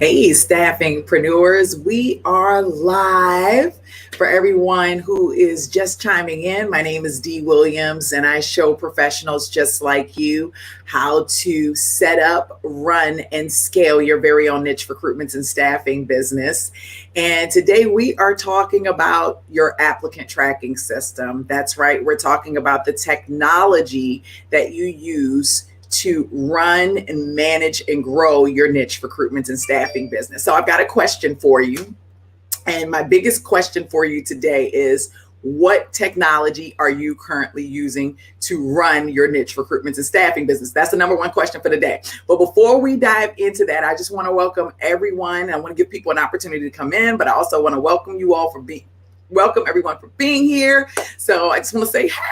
Hey, staffingpreneurs, we are live. For everyone who is just chiming in, my name is Dee Williams, and I show professionals just like you how to set up, run, and scale your very own niche recruitment and staffing business. And today we are talking about your applicant tracking system. That's right, we're talking about the technology that you use to run and manage and grow your niche recruitment and staffing business. So I've got a question for you. And my biggest question for you today is, what technology are you currently using to run your niche recruitment and staffing business? That's the number one question for the day. But before we dive into that, I just want to welcome everyone. I want to give people an opportunity to come in, but I also want to welcome you all welcome everyone for being here. So I just want to say, hey.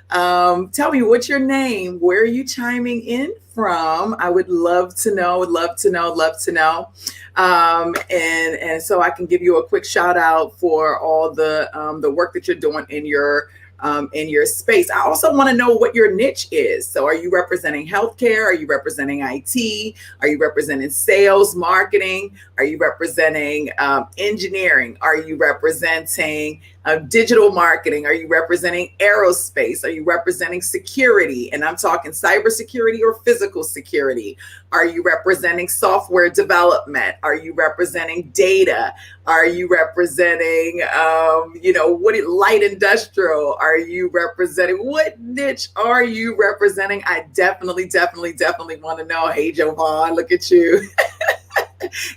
Tell me, what's your name? Where are you chiming in from? I would love to know, and so I can give you a quick shout out for all the work that you're doing in your space. I also want to know what your niche is. So are you representing healthcare? Are you representing IT? Are you representing sales, marketing? Are you representing engineering? Are you representing digital marketing? Are you representing aerospace? Are you representing security? And I'm talking cybersecurity or physical security. Are you representing software development? Are you representing data? Are you representing, light industrial? Are you representing, what niche are you representing? I definitely want to know. Hey, Jovan, look at you.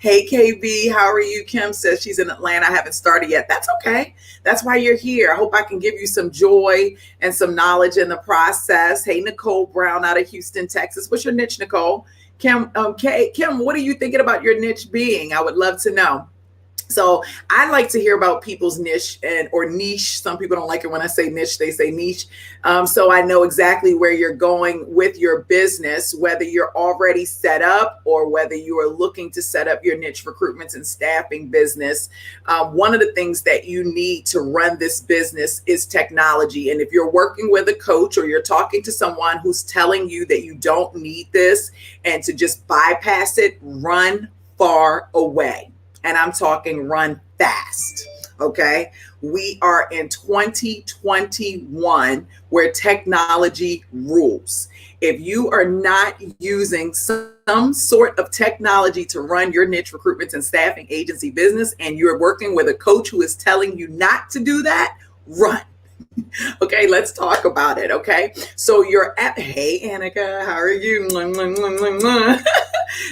Hey, KB, how are you? Kim says she's in Atlanta. I haven't started yet. That's okay. That's why you're here. I hope I can give you some joy and some knowledge in the process. Hey, Nicole Brown out of Houston, Texas. What's your niche, Nicole? Kim, Kim, what are you thinking about your niche being? I would love to know. So I like to hear about people's niche or niche. Some people don't like it when I say niche, they say niche. So I know exactly where you're going with your business, whether you're already set up or whether you are looking to set up your niche recruitment and staffing business. One of the things that you need to run this business is technology. And if you're working with a coach or you're talking to someone who's telling you that you don't need this and to just bypass it, run far away. And I'm talking run fast, okay? We are in 2021 where technology rules. If you are not using some sort of technology to run your niche recruitment and staffing agency business, and you're working with a coach who is telling you not to do that, run. Okay, let's talk about it. Okay, so hey Annika, how are you?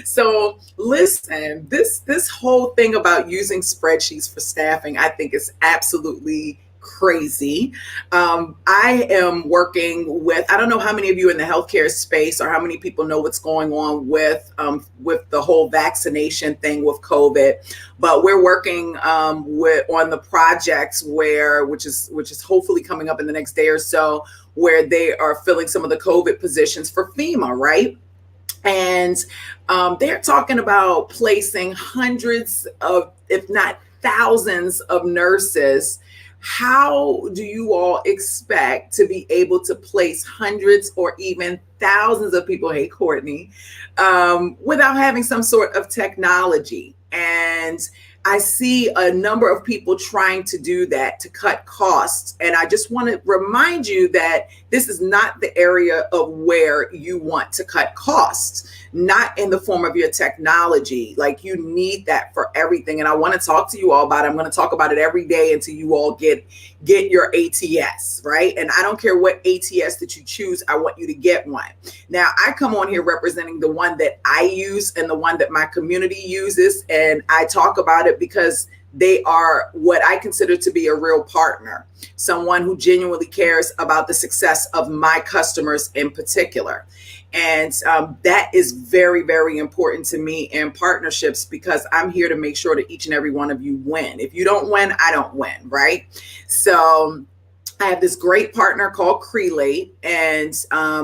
So listen, this whole thing about using spreadsheets for staffing, I think is absolutely crazy. I am working with, I don't know how many of you in the healthcare space or how many people know what's going on with the whole vaccination thing with COVID, but we're working on the projects which is hopefully coming up in the next day or so, where they are filling some of the COVID positions for FEMA, right? And they're talking about placing hundreds of, if not thousands of nurses. How do you all expect to be able to place hundreds or even thousands of people, hey, Courtney, without having some sort of technology? And I see a number of people trying to do that to cut costs. And I just want to remind you that this is not the area of where you want to cut costs, not in the form of your technology. Like, you need that for everything. And I want to talk to you all about it. I'm going to talk about it every day until you all get your ATS, right? And I don't care what ATS that you choose. I want you to get one. Now, I come on here representing the one that I use and the one that my community uses. And I talk about it because they are what I consider to be a real partner, someone who genuinely cares about the success of my customers in particular. And that is very, very important to me in partnerships, because I'm here to make sure that each and every one of you win. If you don't win, I don't win, right? So I have this great partner called Crelate, and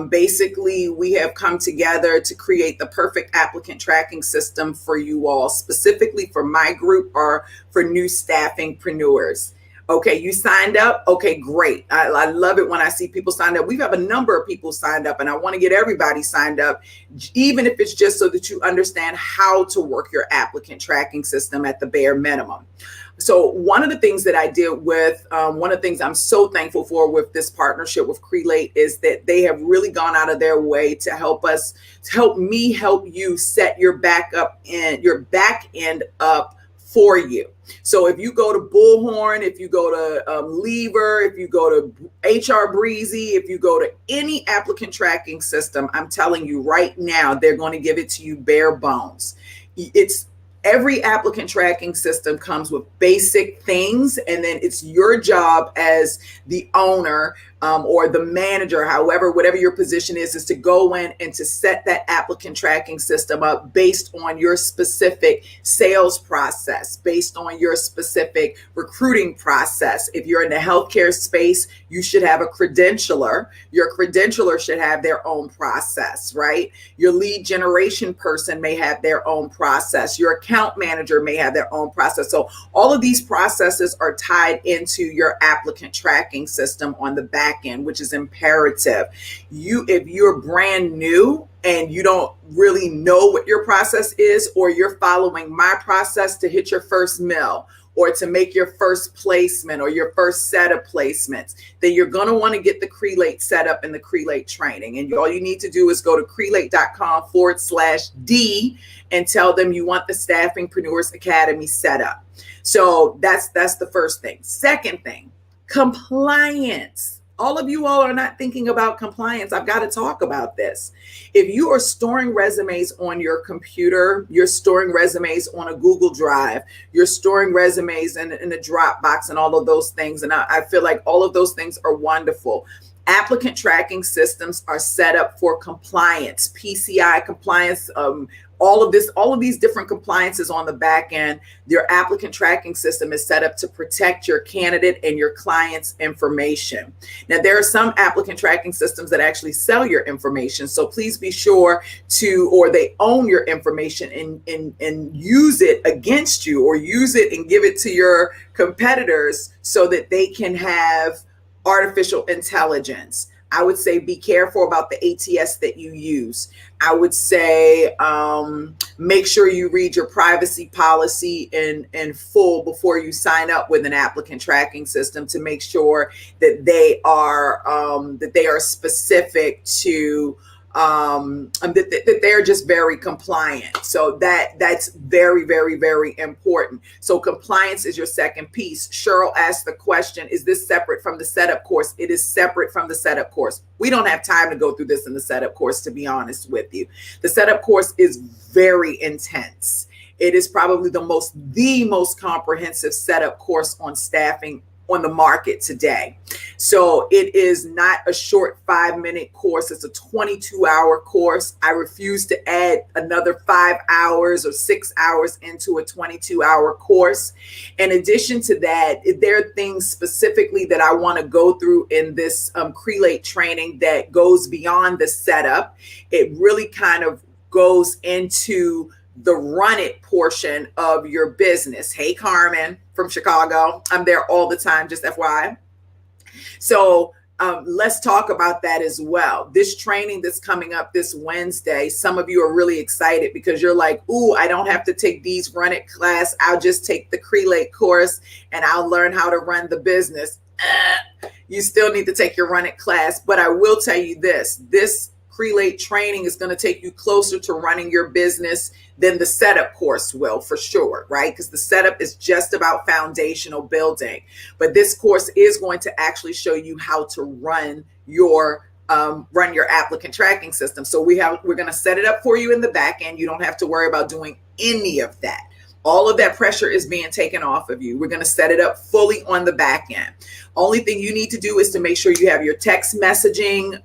basically we have come together to create the perfect applicant tracking system for you all, specifically for my group or for new staffingpreneurs. Okay, you signed up. Okay, great. I love it when I see people signed up. We have a number of people signed up, and I want to get everybody signed up, even if it's just so that you understand how to work your applicant tracking system at the bare minimum. So one of the things that I did with, one of the things I'm so thankful for with this partnership with Crelate is that they have really gone out of their way to help us, to help me help you set your back end up for you. So if you go to Bullhorn, if you go to Lever, if you go to HR Breezy, if you go to any applicant tracking system, I'm telling you right now, they're going to give it to you bare bones. It's every applicant tracking system comes with basic things, and then it's your job as the owner or the manager, however, whatever your position is to go in and to set that applicant tracking system up based on your specific sales process, based on your specific recruiting process. If you're in the healthcare space, you should have a credentialer. Your credentialer should have their own process, right? Your lead generation person may have their own process. Your account manager may have their own process. So all of these processes are tied into your applicant tracking system on the back end, which is imperative. If you're brand new and you don't really know what your process is, or you're following my process to hit your first mill, or to make your first placement or your first set of placements, then you're going to want to get the Crelate set up in the Crelate training. And all you need to do is go to crelate.com/D and tell them you want the Staffingpreneurs Academy set up. So that's the first thing. Second thing, compliance. All of you all are not thinking about compliance. I've got to talk about this. If you are storing resumes on your computer, you're storing resumes on a Google Drive, you're storing resumes in a Dropbox and all of those things. And I feel like all of those things are wonderful. Applicant tracking systems are set up for compliance, PCI compliance, all of these different compliances on the back end. Your applicant tracking system is set up to protect your candidate and your client's information. Now, there are some applicant tracking systems that actually sell your information. So please be sure or they own your information and use it against you, or use it and give it to your competitors so that they can have artificial intelligence. I would say be careful about the ATS that you use. I would say make sure you read your privacy policy in full before you sign up with an applicant tracking system, to make sure that they are specific to that they're just very compliant. So that's very, very, very important. So compliance is your second piece. Cheryl asked the question, is this separate from the setup course? It is separate from the setup course. We don't have time to go through this in the setup course, to be honest with you. The setup course is very intense. It is probably the most comprehensive setup course on staffing on the market today. So it is not a short 5-minute course. It's a 22-hour course. I refuse to add another 5 hours or 6 hours into a 22-hour course. In addition to that, there are things specifically that I want to go through in this Crelate training that goes beyond the setup. It really kind of goes into the run it portion of your business. Hey, Carmen from Chicago. I'm there all the time, just FYI. So let's talk about that as well. This training that's coming up this Wednesday, some of you are really excited because you're like, ooh, I don't have to take these run it class. I'll just take the Crelate course and I'll learn how to run the business. You still need to take your run it class. But I will tell you this Crelate training is going to take you closer to running your business than the setup course will, for sure, right? Because the setup is just about foundational building. But this course is going to actually show you how to run your applicant tracking system. So we're going to set it up for you in the back end. You don't have to worry about doing any of that. All of that pressure is being taken off of you. We're going to set it up fully on the back end. Only thing you need to do is to make sure you have your text messaging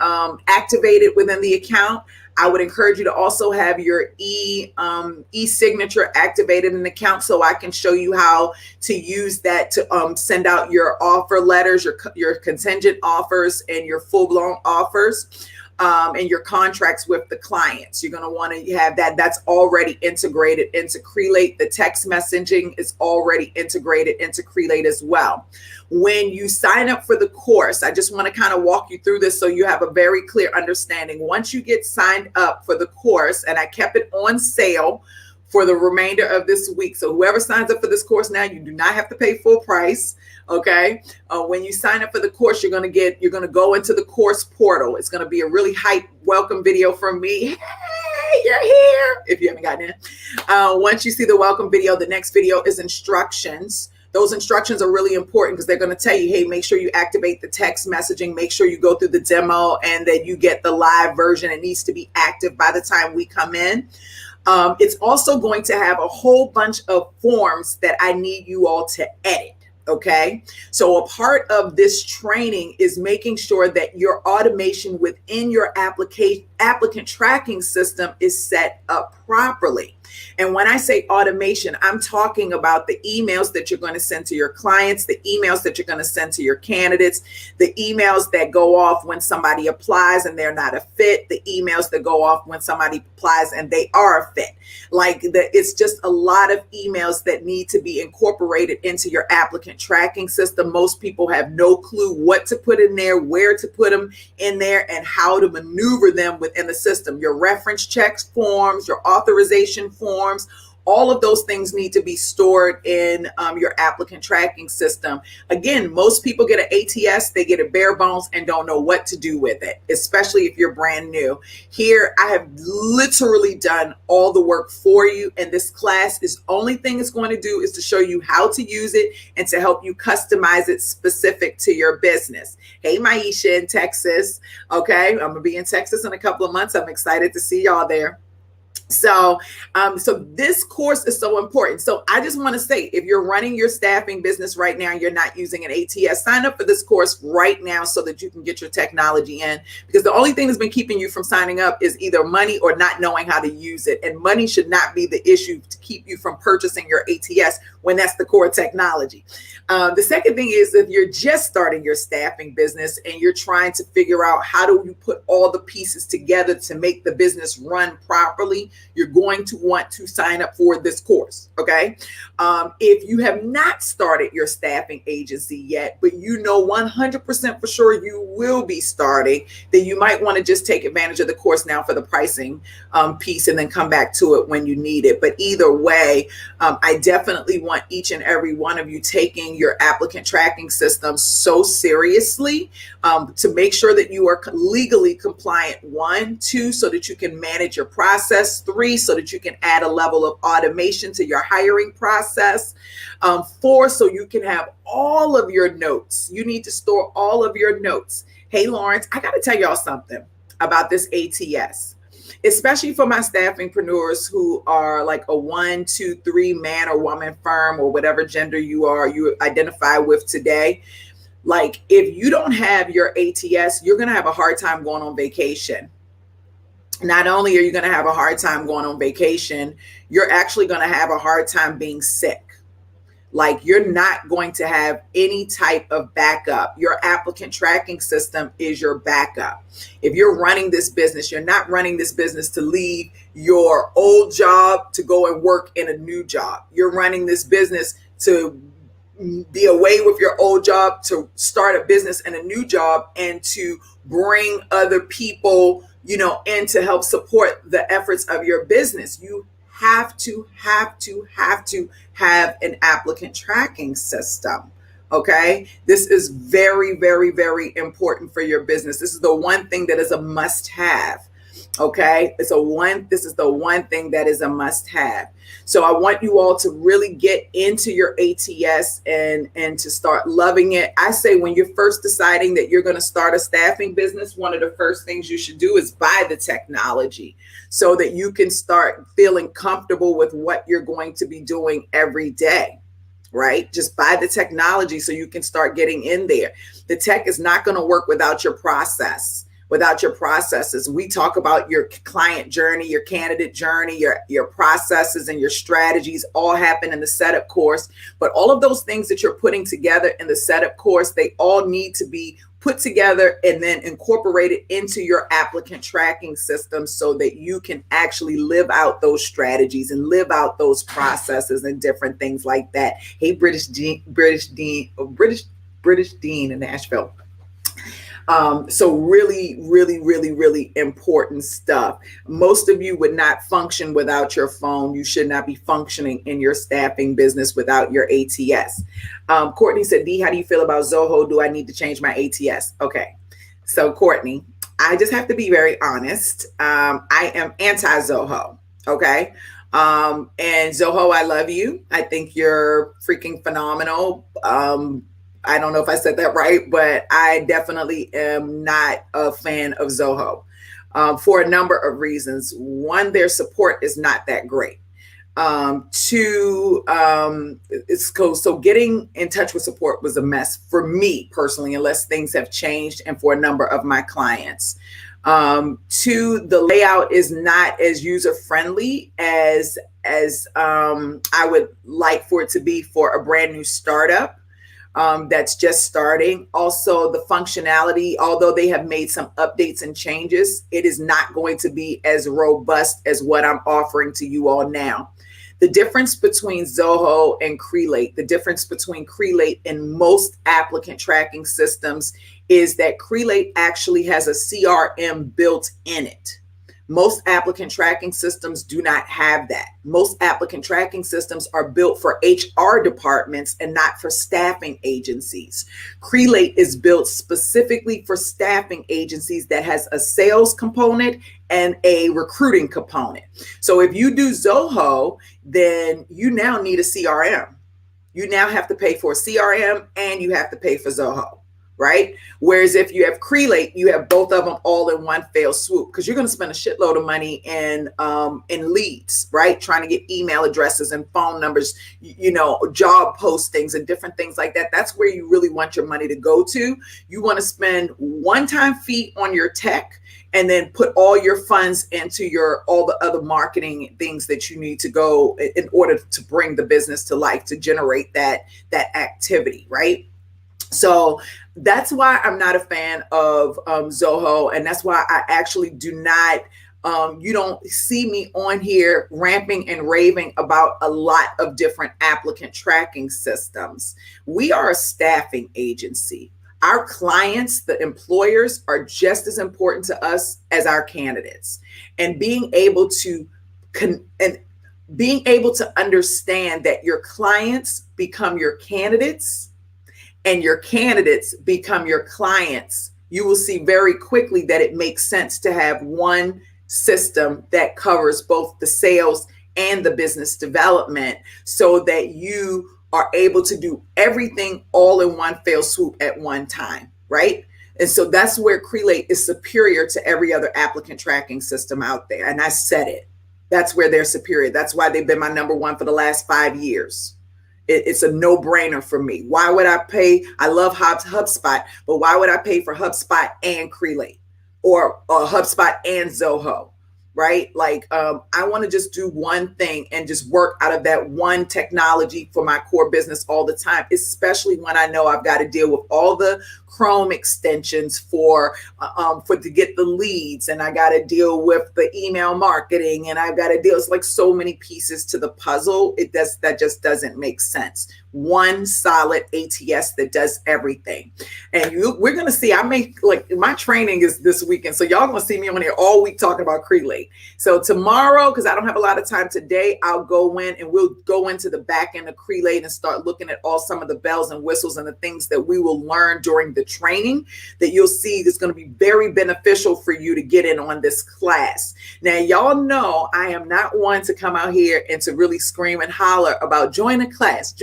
activated within the account. I would encourage you to also have your e-signature activated in the account, so I can show you how to use that to send out your offer letters, your contingent offers, and your full-blown offers. and your contracts with the clients. You're going to want to have that. That's already integrated into Crelate. The text messaging is already integrated into Crelate as well. When you sign up for the course, I just want to kind of walk you through this so you have a very clear understanding. Once you get signed up for the course, and I kept it on sale for the remainder of this week. So whoever signs up for this course now, you do not have to pay full price. Okay. When you sign up for the course, you're going to go into the course portal. It's going to be a really hype welcome video from me. Hey, you're here. If you haven't gotten it. Once you see the welcome video, the next video is instructions. Those instructions are really important because they're going to tell you, hey, make sure you activate the text messaging, make sure you go through the demo, and that you get the live version. It needs to be active by the time we come in. It's also going to have a whole bunch of forms that I need you all to edit. Okay. So a part of this training is making sure that your automation within your applicant tracking system is set up properly. And when I say automation, I'm talking about the emails that you're going to send to your clients, the emails that you're going to send to your candidates, the emails that go off when somebody applies and they're not a fit, the emails that go off when somebody applies and they are a fit. It's just a lot of emails that need to be incorporated into your applicant tracking system. Most people have no clue what to put in there, where to put them in there, and how to maneuver them within the system. Your reference checks forms, your authorization forms, all of those things need to be stored in your applicant tracking system. Again, most people get an ATS, they get a bare bones and don't know what to do with it, especially if you're brand new. Here, I have literally done all the work for you. And this class is only thing it's going to do is to show you how to use it and to help you customize it specific to your business. Hey, Maisha in Texas. Okay, I'm going to be in Texas in a couple of months. I'm excited to see y'all there. So this course is so important. So I just want to say, if you're running your staffing business right now and you're not using an ATS, sign up for this course right now so that you can get your technology in, because the only thing that's been keeping you from signing up is either money or not knowing how to use it. And money should not be the issue to keep you from purchasing your ATS when that's the core technology. The second thing is, if you're just starting your staffing business and you're trying to figure out how do you put all the pieces together to make the business run properly, you're going to want to sign up for this course. Okay. If you have not started your staffing agency yet, but you know 100% for sure you will be starting, then you might want to just take advantage of the course now for the pricing piece and then come back to it when you need it. But either way, I definitely want each and every one of you taking your applicant tracking system so seriously to make sure that you are legally compliant. 1, 2, so that you can manage your process. 3, so that you can add a level of automation to your hiring process. 4, so you can have all of your notes. You need to store all of your notes. Hey, Lawrence, I got to tell y'all something about this ATS, especially for my staffingpreneurs who are like a 1, 2, 3 man or woman firm, or whatever gender you identify with today. Like, if you don't have your ATS, you're going to have a hard time going on vacation. Not only are you going to have a hard time going on vacation, you're actually going to have a hard time being sick. Like, you're not going to have any type of backup. Your applicant tracking system is your backup. If you're running this business, you're not running this business to leave your old job to go and work in a new job. You're running this business to be away with your old job, to start a business and a new job, and to bring other people, in to help support the efforts of your business. You have to have an applicant tracking system. Okay. This is very, very, very important for your business. This is the one thing that is a must have. Okay. This is the one thing that is a must have. So I want you all to really get into your ATS and to start loving it. I say, when you're first deciding that you're going to start a staffing business, one of the first things you should do is buy the technology so that you can start feeling comfortable with what you're going to be doing every day. Right? Just buy the technology so you can start getting in there. The tech is not going to work without your process. Without your processes. We talk about your client journey, your candidate journey, your processes and your strategies all happen in the setup course. But all of those things that you're putting together in the setup course, they all need to be put together and then incorporated into your applicant tracking system so that you can actually live out those strategies and live out those processes and different things like that. Hey, British Dean in Nashville. So really, really, really, really important stuff. Most of you would not function without your phone. You should not be functioning in your staffing business without your ATS. Courtney said, Dee, how do you feel about Zoho? Do I need to change my ATS? Okay. So Courtney, I just have to be very honest. I am anti-Zoho. Okay. And Zoho, I love you. I think you're freaking phenomenal. I don't know if I said that right, but I definitely am not a fan of Zoho for a number of reasons. One, their support is not that great. Two, it's cool. So getting in touch with support was a mess for me personally, unless things have changed, and for a number of my clients. Two, the layout is not as user-friendly as I would like for it to be for a brand new startup. That's just starting. Also, the functionality, although they have made some updates and changes, it is not going to be as robust as what I'm offering to you all now. The difference between Zoho and Crelate, the difference between Crelate and most applicant tracking systems is that Crelate actually has a CRM built in it. Most applicant tracking systems do not have that. Most applicant tracking systems are built for HR departments and not for staffing agencies. Crelate is built specifically for staffing agencies that has a sales component and a recruiting component. So if you do Zoho, then you now need a CRM. You now have to pay for a CRM and you have to pay for Zoho. Right? Whereas if you have Crelate, you have both of them all in one fell swoop, because you're going to spend a shitload of money in leads, right? Trying to get email addresses and phone numbers, you know, job postings and different things like that. That's where you really want your money to go to. You want to spend one-time fee on your tech and then put all your funds into all the other marketing things that you need to go in order to bring the business to life, to generate that activity, right? So that's why I'm not a fan of Zoho. And that's why I actually do not, you don't see me on here ramping and raving about a lot of different applicant tracking systems. We are a staffing agency. Our clients, the employers, are just as important to us as our candidates. And being able to understand that your clients become your candidates and your candidates become your clients, you will see very quickly that it makes sense to have one system that covers both the sales and the business development, so that you are able to do everything all in one fell swoop at one time, right? And so that's where Crelate is superior to every other applicant tracking system out there. And I said it. That's where they're superior. That's why they've been my number one for the last 5 years. It's a no-brainer for me. Why would I pay? I love HubSpot, but why would I pay for HubSpot and Crelate or HubSpot and Zoho? Right? Like, I want to just do one thing and just work out of that one technology for my core business all the time, especially when I know I've got to deal with all the Chrome extensions for to get the leads, and I got to deal with the email marketing, and I've got to deal. It's like so many pieces to the puzzle. That just doesn't make sense. One solid ATS that does everything. And we're going to see, my training is this weekend. So y'all going to see me on here all week talking about Crelate. So tomorrow, because I don't have a lot of time today, I'll go in and we'll go into the back end of Crelate and start looking at all some of the bells and whistles and the things that we will learn during the training that you'll see is going to be very beneficial for you to get in on this class. Now, y'all know I am not one to come out here and to really scream and holler about join a class,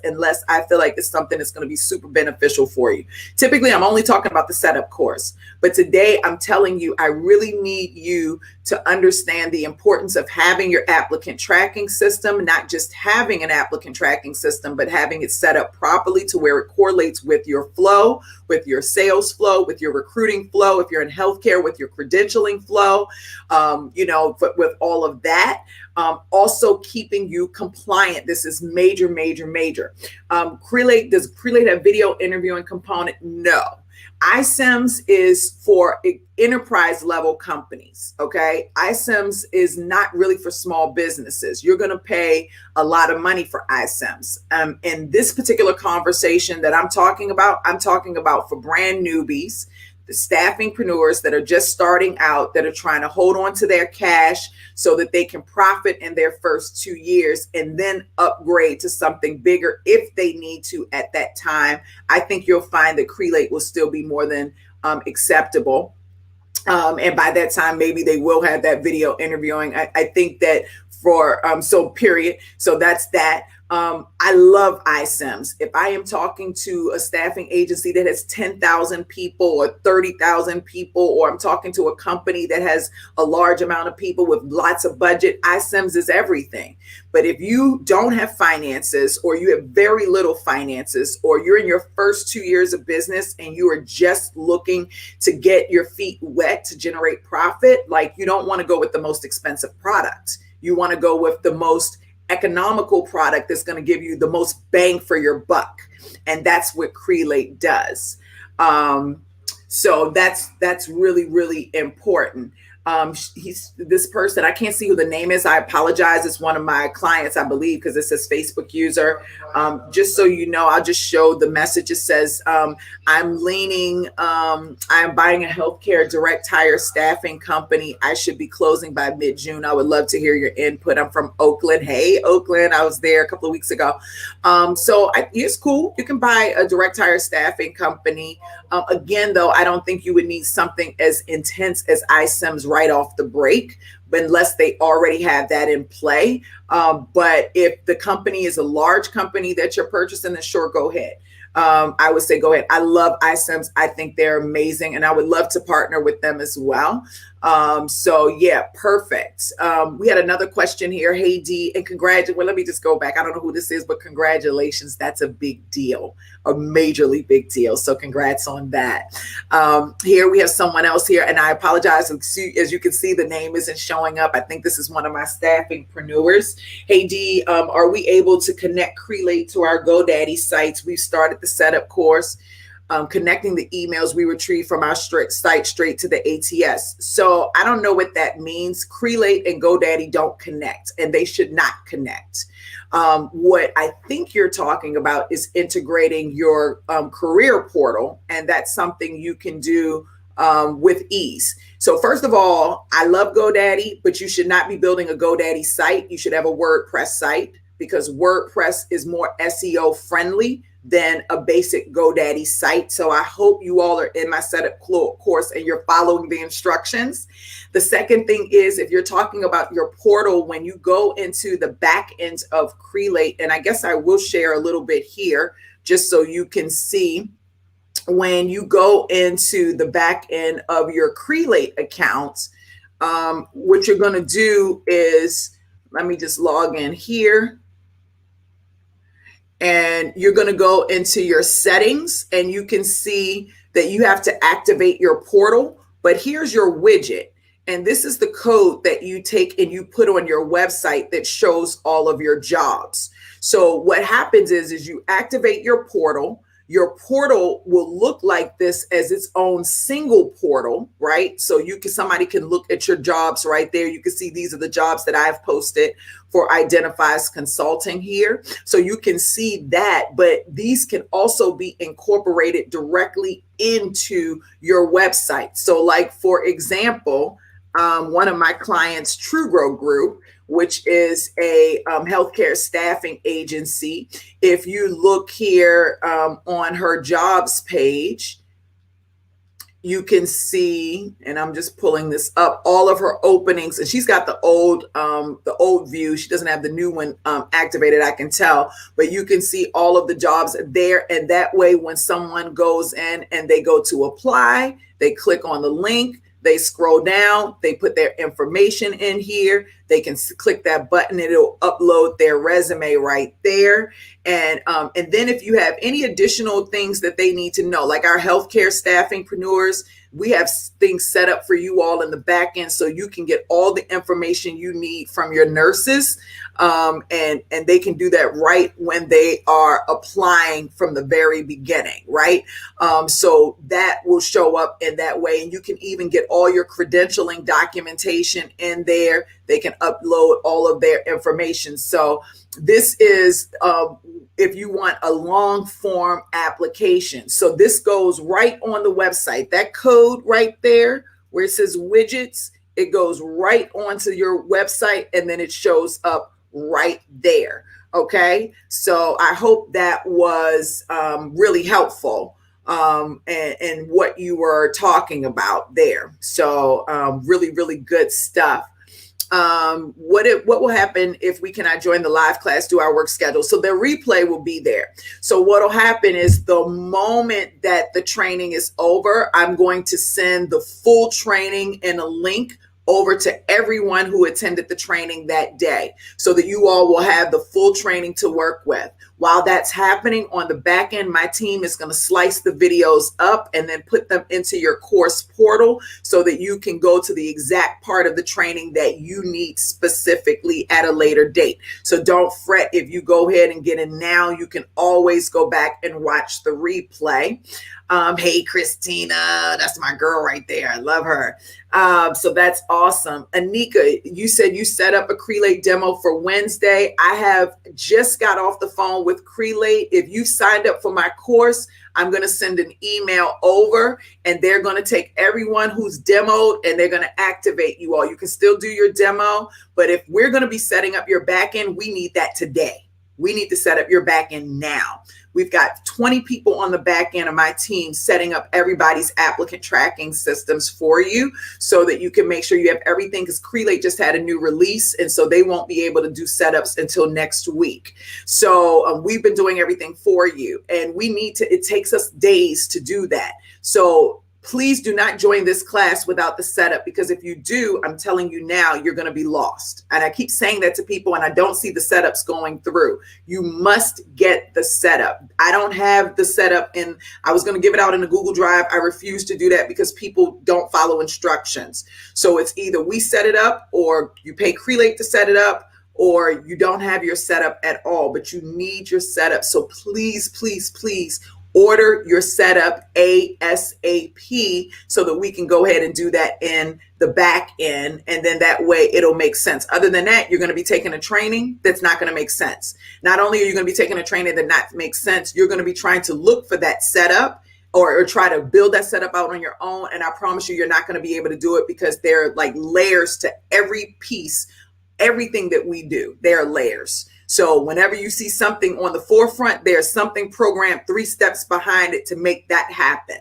unless I feel like it's something that's going to be super beneficial for you. Typically, I'm only talking about the setup course. But today, I'm telling you, I really need you to understand the importance of having your applicant tracking system, not just having an applicant tracking system, but having it set up properly to where it correlates with your flow, with your sales flow, with your recruiting flow, if you're in healthcare, with your credentialing flow, with all of that. Also keeping you compliant. This is major, major, major. Does Crelate have video interviewing component? No. iSIMS is for enterprise level companies. Okay. iSIMS is not really for small businesses. You're going to pay a lot of money for iSIMS. In this particular conversation that I'm talking about for brand newbies, the staffingpreneurs that are just starting out, that are trying to hold on to their cash so that they can profit in their first 2 years and then upgrade to something bigger if they need to at that time. I think you'll find that Crelate will still be more than acceptable. And by that time, maybe they will have that video interviewing. I think that period. So that's that. I love iSIMS. If I am talking to a staffing agency that has 10,000 people or 30,000 people, or I'm talking to a company that has a large amount of people with lots of budget, iSIMS is everything. But if you don't have finances, or you have very little finances, or you're in your first 2 years of business and you are just looking to get your feet wet to generate profit, like, you don't want to go with the most expensive product. You want to go with the most economical product that's going to give you the most bang for your buck. And that's what Crelate does. So that's really, really important. He's this person, I can't see who the name is. I apologize. It's one of my clients, I believe, because it says Facebook user. Just so you know, I'll just show the message. It says, I'm buying a healthcare direct hire staffing company. I should be closing by mid-June. I would love to hear your input. I'm from Oakland. Hey, Oakland. I was there a couple of weeks ago. It's cool. You can buy a direct hire staffing company. Again, though, I don't think you would need something as intense as iSIMS right off the break, but unless they already have that in play. But if the company is a large company that you're purchasing, then sure, go ahead. I would say go ahead. I love iSIMS. I think they're amazing, and I would love to partner with them as well. So yeah, perfect. We had another question here. Hey, D, and well, let me just go back. I don't know who this is, but congratulations. That's a big deal, a majorly big deal. So congrats on that. Here we have someone else here, and I apologize. As you can see, the name isn't showing up. I think this is one of my staffingpreneurs. Hey, D, are we able to connect Crelate to our Godaddy sites? We've started the setup course. Connecting the emails we retrieve from our site straight to the ATS. So I don't know what that means. Crelate and Godaddy don't connect, and they should not connect. What I think you're talking about is integrating your career portal, and that's something you can do with ease. So first of all, I love Godaddy, but you should not be building a Godaddy site. You should have a WordPress site, because WordPress is more SEO friendly than a basic Godaddy site. So I hope you all are in my setup course and you're following the instructions. The second thing is, if you're talking about your portal, when you go into the back end of Crelate, and I guess I will share a little bit here just so you can see, when you go into the back end of your Crelate account, what you're going to do is, let me just log in here. And you're going to go into your settings, and you can see that you have to activate your portal. But here's your widget. And this is the code that you take and you put on your website that shows all of your jobs. So what happens is you activate your portal. Your portal will look like this as its own single portal, right? So somebody can look at your jobs right there. You can see these are the jobs that I've posted for Identifies Consulting here. So you can see that, but these can also be incorporated directly into your website. So like, for example, one of my clients, TrueGrow Group, which is a healthcare staffing agency. If you look here on her jobs page, you can see, and I'm just pulling this up, all of her openings. And she's got the old view. She doesn't have the new one activated, I can tell. But you can see all of the jobs there. And that way, when someone goes in and they go to apply, they click on the link, they scroll down, they put their information in here. They can click that button, it'll upload their resume right there. And then if you have any additional things that they need to know, like our healthcare staffingpreneurs, We have things set up for you all in the back end so you can get all the information you need from your nurses. And they can do that right when they are applying from the very beginning, right? So that will show up in that way. And you can even get all your credentialing documentation in there. They can upload all of their information. So this is if you want a long form application. So this goes right on the website. That code right there where it says widgets, it goes right onto your website and then it shows up right there. Okay. So I hope that was really helpful and what you were talking about there. So really, really good stuff. What will happen if we cannot join the live class due to our work schedule? So the replay will be there. So what will happen is the moment that the training is over, I'm going to send the full training and a link over to everyone who attended the training that day so that you all will have the full training to work with. While that's happening on the back end, my team is going to slice the videos up and then put them into your course portal so that you can go to the exact part of the training that you need specifically at a later date. So don't fret if you go ahead and get in now. You can always go back and watch the replay. Hey, Christina, that's my girl right there. I love her. So that's awesome. Anika, you said you set up a Crelate demo for Wednesday. I have just got off the phone with Crelate. If you signed up for my course, I'm going to send an email over and they're going to take everyone who's demoed and they're going to activate you all. You can still do your demo, but if we're going to be setting up your back end, we need that today. We need to set up your back end now. We've got 20 people on the back end of my team setting up everybody's applicant tracking systems for you so that you can make sure you have everything, because Crelate just had a new release and so they won't be able to do setups until next week. So we've been doing everything for you and we need to, it takes us days to do that. So please do not join this class without the setup, because if you do, I'm telling you now, you're going to be lost. And I keep saying that to people and I don't see the setups going through. You must get the setup. I don't have the setup and I was going to give it out in a Google Drive. I refuse to do that because people don't follow instructions. So it's either we set it up or you pay Crelate to set it up, or you don't have your setup at all, but you need your setup. So please, please, please order your setup ASAP so that we can go ahead and do that in the back end. And then that way it'll make sense. Other than that, you're going to be taking a training that's not going to make sense. Not only are you going to be taking a training that not makes sense, you're going to be trying to look for that setup or try to build that setup out on your own. And I promise you, you're not going to be able to do it because there are like layers to every piece, everything that we do. There are layers. So whenever you see something on the forefront, there's something programmed 3 steps behind it to make that happen.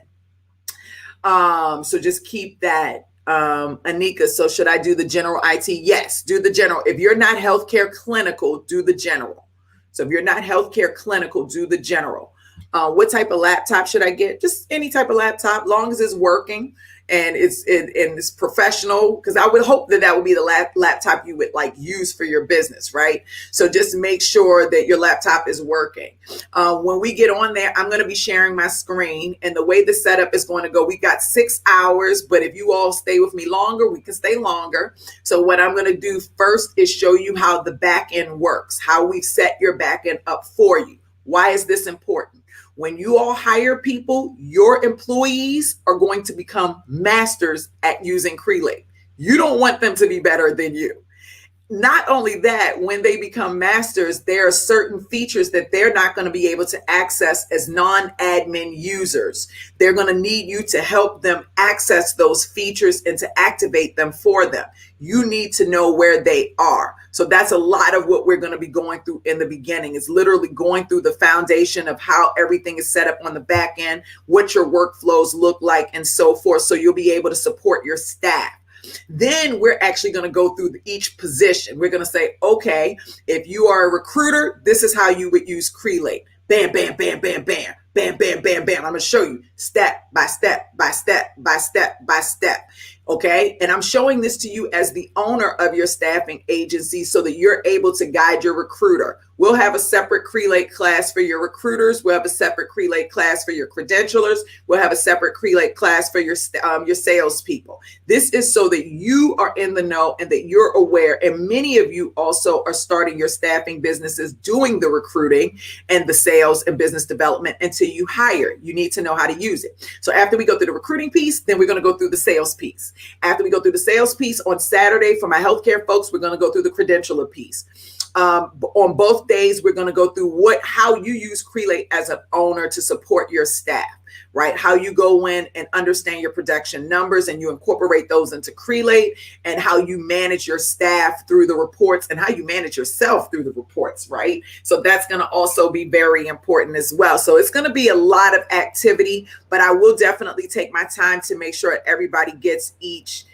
So just keep that. Anika, so should I do the general IT? Yes, do the general. If you're not healthcare clinical, do the general. So if you're not healthcare clinical, do the general. What type of laptop should I get? Just any type of laptop, long as it's working and it's professional, because I would hope that would be the laptop you would like use for your business, right? So just make sure that your laptop is working. When we get on there, I'm going to be sharing my screen, and the way the setup is going to go, we got 6 hours, but if you all stay with me longer, we can stay longer. So what I'm going to do first is show you how the back end works, how we set your back end up for you. Why is this important? When you all hire people, your employees are going to become masters at using Crelate. You don't want them to be better than you. Not only that, when they become masters, there are certain features that they're not going to be able to access as non-admin users. They're going to need you to help them access those features and to activate them for them. You need to know where they are. So that's a lot of what we're going to be going through in the beginning. It's literally going through the foundation of how everything is set up on the back end, what your workflows look like, and so forth. So you'll be able to support your staff. Then we're actually going to go through each position. We're going to say, okay, if you are a recruiter, this is how you would use Crelate. Bam, bam, bam, bam, bam, bam, bam, bam, bam. I'm going to show you step by step by step by step by step. Okay. And I'm showing this to you as the owner of your staffing agency so that you're able to guide your recruiter. We'll have a separate Crelate class for your recruiters. We'll have a separate Crelate class for your credentialers. We'll have a separate Crelate class for your salespeople. This is so that you are in the know and that you're aware. And many of you also are starting your staffing businesses doing the recruiting and the sales and business development until you hire. You need to know how to use it. So after we go through the recruiting piece, then we're going to go through the sales piece. After we go through the sales piece on Saturday for my healthcare folks, we're going to go through the credentialer piece. On both days, we're going to go through how you use Crelate as an owner to support your staff, right? How you go in and understand your production numbers and you incorporate those into Crelate, and how you manage your staff through the reports and how you manage yourself through the reports, right? So that's going to also be very important as well. So it's going to be a lot of activity, but I will definitely take my time to make sure everybody gets each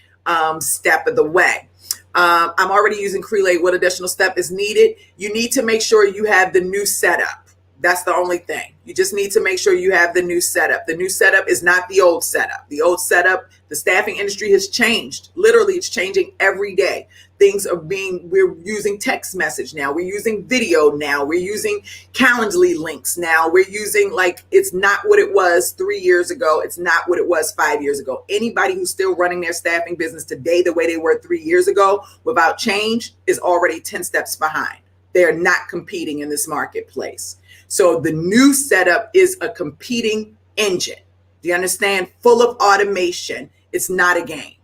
step of the way. I'm already using Crelate. What additional step is needed? You need to make sure you have the new setup. That's the only thing. You just need to make sure you have the new setup. The new setup is not the old setup. The old setup, the staffing industry has changed. Literally, it's changing every day. We're using text message now. We're using video now. We're using Calendly links now. We're using, it's not what it was 3 years ago. It's not what it was 5 years ago. Anybody who's still running their staffing business today the way they were 3 years ago without change is already 10 steps behind. They're not competing in this marketplace. So the new setup is a competing engine. Do you understand? Full of automation. It's not a game.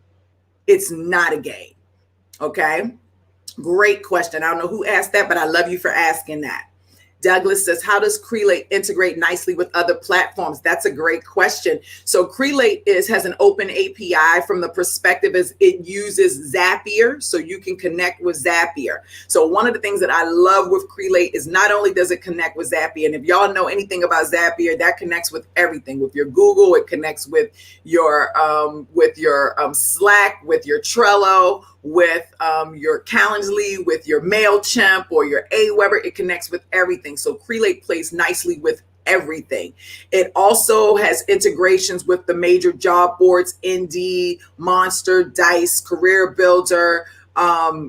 It's not a game. Okay. Great question. I don't know who asked that, but I love you for asking that. Douglas says, how does Crelate integrate nicely with other platforms? That's a great question. So Crelate has an open API from the perspective as it uses Zapier, so you can connect with Zapier. So one of the things that I love with Crelate is not only does it connect with Zapier, and if y'all know anything about Zapier, that connects with everything. With your Google, it connects with your Slack, with your Trello, with your Calendly, with your MailChimp or your Aweber. It connects with everything. So Crelate plays nicely with everything. It also has integrations with the major job boards, Indeed, Monster, Dice, Career Builder,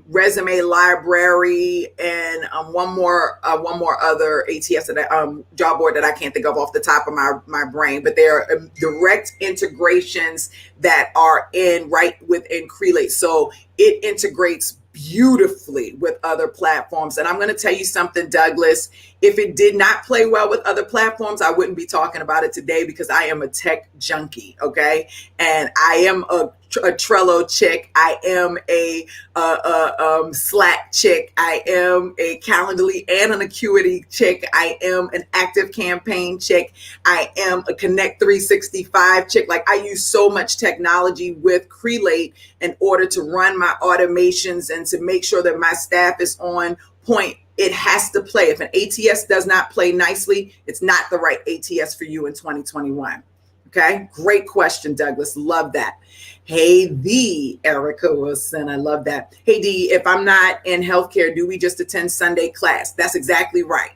Resume Library, and one more other ATS job board that I can't think of off the top of my brain, but there are direct integrations that are right within Crelate. So it integrates beautifully with other platforms. And I'm going to tell you something, Douglas, if it did not play well with other platforms, I wouldn't be talking about it today, because I am a tech junkie. Okay. And I am a Trello chick. I am a Slack chick. I am a Calendly and an Acuity chick. I am an Active Campaign chick. I am a Connect 365 chick. I use so much technology with Crelate in order to run my automations and to make sure that my staff is on point. It has to play. If an ATS does not play nicely, it's not the right ATS for you in 2021. Okay. Great question, Douglas. Love that. Hey, Erica Wilson. I love that. Hey, D, if I'm not in healthcare, do we just attend Sunday class? That's exactly right.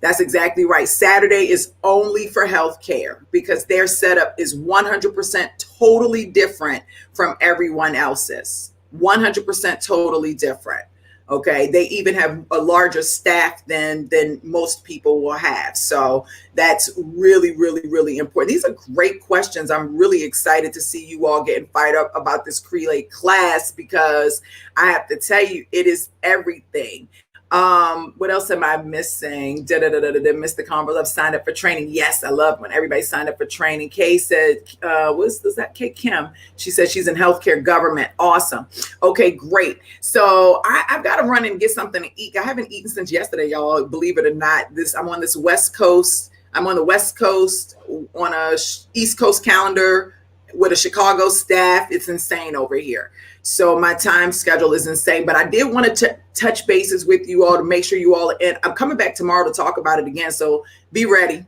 That's exactly right. Saturday is only for healthcare because their setup is 100% totally different from everyone else's. 100% totally different. Okay. They even have a larger staff than most people will have. So that's really, really, really important. These are great questions. I'm really excited to see you all getting fired up about this Crelate class, because I have to tell you, it is everything. What else am I missing? Missed the convo. Love signed up for training. Yes, I love when everybody signed up for training. Kay said, was that Kay Kim? She said she's in healthcare government. Awesome. Okay, great. So I've got to run and get something to eat. I haven't eaten since yesterday, y'all. Believe it or not, I'm on this West Coast. I'm on the West Coast on a East Coast calendar with a Chicago staff. It's insane over here. So my time schedule is insane, but I did want to touch bases with you all to make sure you all are in. I'm coming back tomorrow to talk about it again. So be ready,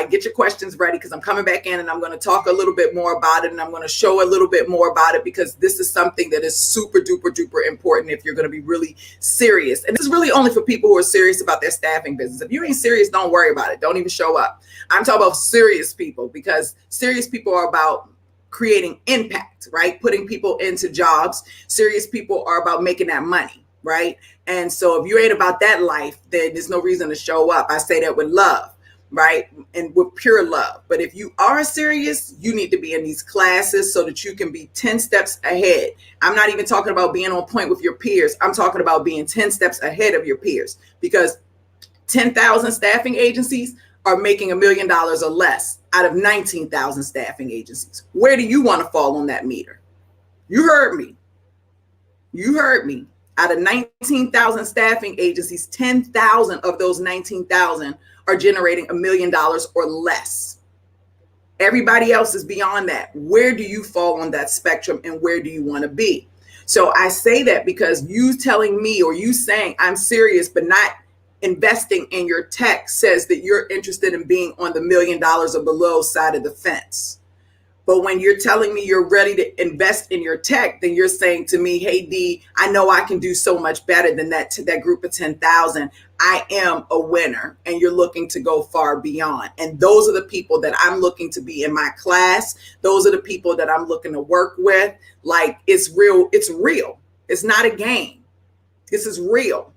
get your questions ready, because I'm coming back in and I'm going to talk a little bit more about it. And I'm going to show a little bit more about it, because this is something that is super duper duper important if you're going to be really serious. And this is really only for people who are serious about their staffing business. If you ain't serious, don't worry about it. Don't even show up. I'm talking about serious people, because serious people are about creating impact, right? Putting people into jobs. Serious people are about making that money, right? And so if you ain't about that life, then there's no reason to show up. I say that with love, right? And with pure love. But if you are serious, you need to be in these classes so that you can be 10 steps ahead. I'm not even talking about being on point with your peers. I'm talking about being 10 steps ahead of your peers, because 10,000 staffing agencies are making $1 million or less out of 19,000 staffing agencies. Where do you want to fall on that meter? You heard me. You heard me. Out of 19,000 staffing agencies, 10,000 of those 19,000 are generating $1 million or less. Everybody else is beyond that. Where do you fall on that spectrum, and where do you want to be? So I say that because you telling me, or you saying I'm serious but not investing in your tech, says that you're interested in being on the $1 million or below side of the fence. But when you're telling me you're ready to invest in your tech, then you're saying to me, hey, D, I know I can do so much better than that group of 10,000. I am a winner, and you're looking to go far beyond. And those are the people that I'm looking to be in my class. Those are the people that I'm looking to work with. Like, it's real. It's real. It's not a game. This is real.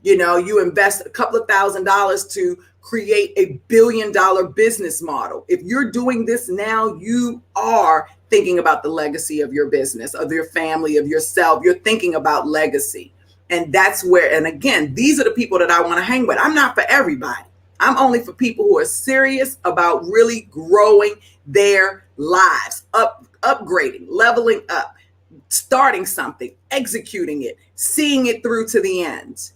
You know, you invest a couple of $1,000s to create a $1 billion business model. If you're doing this now, you are thinking about the legacy of your business, of your family, of yourself. You're thinking about legacy. And that's where, and again, these are the people that I want to hang with. I'm not for everybody. I'm only for people who are serious about really growing their lives, upgrading, leveling up, starting something, executing it, seeing it through to the end.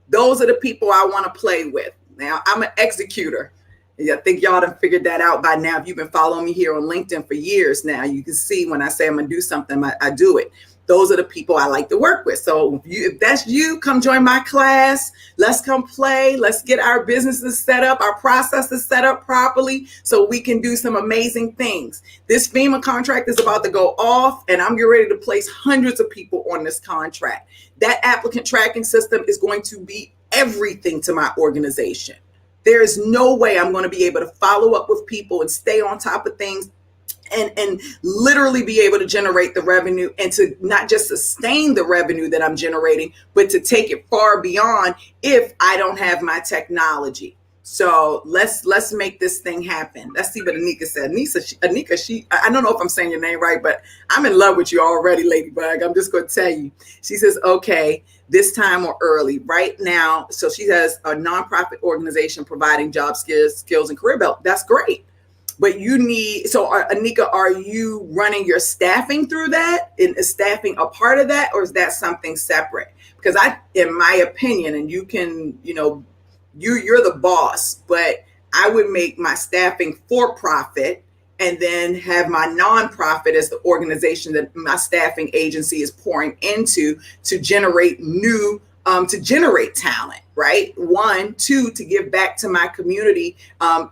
Those are the people I want to play with. Now, I'm an executor. I think y'all done figured that out by now. If you've been following me here on LinkedIn for years now, you can see when I say I'm going to do something, I do it. Those are the people I like to work with. So if that's you, come join my class. Let's come play. Let's get our businesses set up, our processes set up properly so we can do some amazing things. This FEMA contract is about to go off, and I'm getting ready to place hundreds of people on this contract. That applicant tracking system is going to be everything to my organization. There is no way I'm going to be able to follow up with people and stay on top of things and literally be able to generate the revenue, and to not just sustain the revenue that I'm generating, but to take it far beyond if I don't have my technology. So let's make this thing happen. Let's see what Anika said. Anika, I don't know if I'm saying your name right, but I'm in love with you already, Ladybug. I'm just going to tell you. She says, okay, this time or early, right now. So she has a nonprofit organization providing job skills and career belt. That's great. But you need, so Anika, are you running your staffing through that? Is staffing a part of that, or is that something separate? Because in my opinion, and you can, you're the boss, but I would make my staffing for profit and then have my nonprofit as the organization that my staffing agency is pouring into to generate to generate talent, right? 1, 2, to give back to my community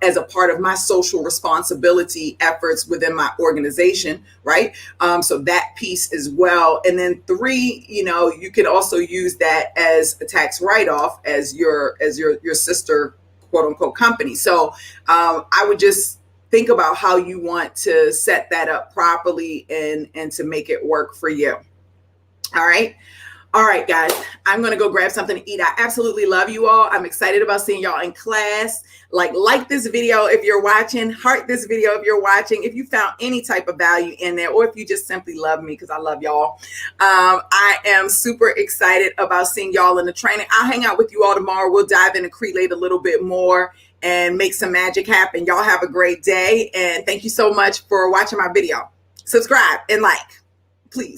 as a part of my social responsibility efforts within my organization, right? So that piece as well. And then 3, you can also use that as a tax write-off as your sister, quote unquote, company. So I would just think about how you want to set that up properly and to make it work for you. All right. All right, guys, I'm going to go grab something to eat. I absolutely love you all. I'm excited about seeing y'all in class. Like this video if you're watching, heart this video if you're watching, if you found any type of value in there, or if you just simply love me, because I love y'all. I am super excited about seeing y'all in the training. I'll hang out with you all tomorrow. We'll dive into Crelate a little bit more and make some magic happen. Y'all have a great day. And thank you so much for watching my video. Subscribe and like, please.